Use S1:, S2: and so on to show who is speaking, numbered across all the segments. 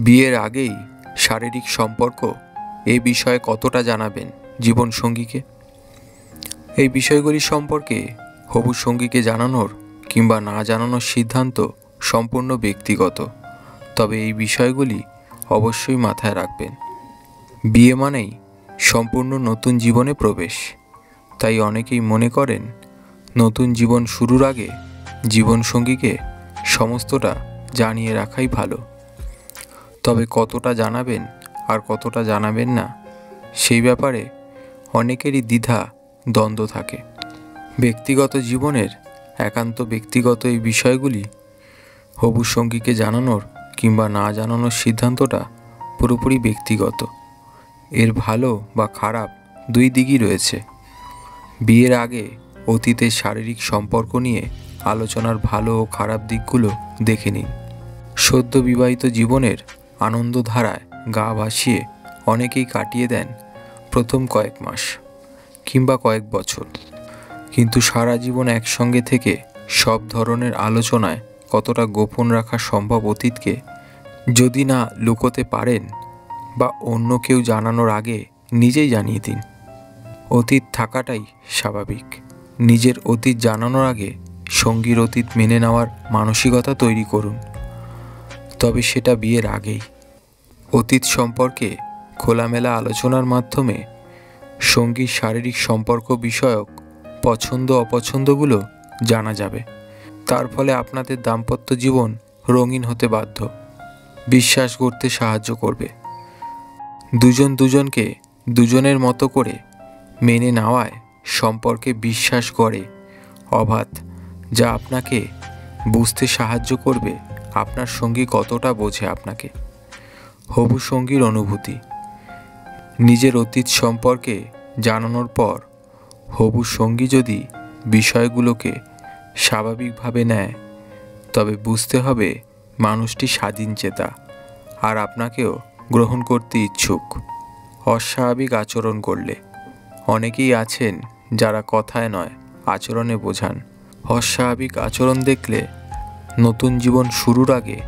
S1: বিয়ের আগেই শারীরিক সম্পর্ক এই বিষয়ে কতটা জানাবেন জীবনসঙ্গীকে? এই বিষয়গুলি সম্পর্কে হবু সঙ্গীকে জানানোর কিংবা না জানানোর সিদ্ধান্ত সম্পূর্ণ ব্যক্তিগত, তবে এই বিষয়গুলি অবশ্যই মাথায় রাখবেন। বিয়ে মানেই সম্পূর্ণ নতুন জীবনে প্রবেশ, তাই অনেকেই মনে করেন নতুন জীবন শুরুর আগে জীবনসঙ্গীকে সমস্তটা জানিয়ে রাখাই ভালো। তবে কতটা জানাবেন আর কতটা জানাবেন না, সেই ব্যাপারে অনেকেরই দ্বিধা দ্বন্দ্ব থাকে। ব্যক্তিগত জীবনের একান্ত ব্যক্তিগত এই বিষয়গুলি হবু সঙ্গীকে জানানোর কিংবা না জানানোর সিদ্ধান্তটা পুরোপুরি ব্যক্তিগত। এর ভালো বা খারাপ দুই দিকই রয়েছে। বিয়ের আগে অতীতের শারীরিক সম্পর্ক নিয়ে আলোচনার ভালো ও খারাপ দিকগুলো দেখে নিন। সদ্য বিবাহিত জীবনের আনন্দধারায় গা ভাসিয়ে অনেকেই কাটিয়ে দেন প্রথম কয়েক মাস কিংবা কয়েক বছর, কিন্তু সারা জীবন একসঙ্গে থেকে সব ধরনের আলোচনায় কতটা গোপন রাখা সম্ভব অতীতকে, যদি না লুকোতে পারেন বা অন্য কেউ জানানোর আগে নিজেই জানিয়ে দিন। অতীত থাকাটাই স্বাভাবিক। নিজের অতীত জানানোর আগে সঙ্গীর অতীত মেনে নেওয়ার মানসিকতা তৈরি করুন, তবে সেটা বিয়ের আগেই। অতীত সম্পর্কে খোলামেলা আলোচনার মাধ্যমে সঙ্গীর শারীরিক সম্পর্ক বিষয়ক পছন্দ অপছন্দগুলো জানা যাবে। তার ফলে আপনাদের দাম্পত্য জীবন রঙিন হতে বাধ্য, বিশ্বাস করতে সাহায্য করবে। দুজন দুজনকে দুজনের মতো করে মেনে নেওয়ায় সম্পর্কে বিশ্বাস গড়ে অবাধ, যা আপনাকে বুঝতে সাহায্য করবে আপনার সঙ্গী কতটা বোঝে আপনাকে। হবু সঙ্গীর অনুভূতি। নিজের অতীত সম্পর্কে জানানোর পর হবু সঙ্গী যদি বিষয়গুলোকে স্বাভাবিকভাবে নেয়, তবে বুঝতে হবে মানুষটি স্বাধীনচেতা আর আপনাকেও গ্রহণ করতে ইচ্ছুক। অস্বাভাবিক আচরণ করলে, অনেকেই আছেন যারা কথায় নয় আচরণে বোঝান। অস্বাভাবিক আচরণ দেখলে নতুন জীবন শুরুর আগে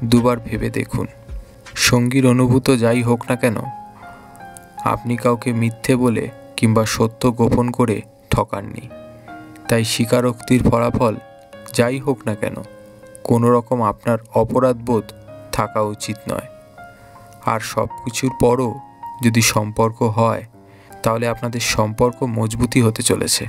S1: দুবার ভেবে দেখুন। সঙ্গীর অনুভূত যাই হোক না কেন, আপনি কাউকে মিথ্যে বলে কিংবা সত্য গোপন করে ঠকাননি, তাই স্বীকারোক্তির ফলাফল যাই হোক না কেন কোনো রকম আপনার অপরাধবোধ থাকা উচিত নয়। আর সব কিছুর পরও যদি সম্পর্ক হয়, তাহলে আপনাদের সম্পর্ক মজবুতই হতে চলেছে।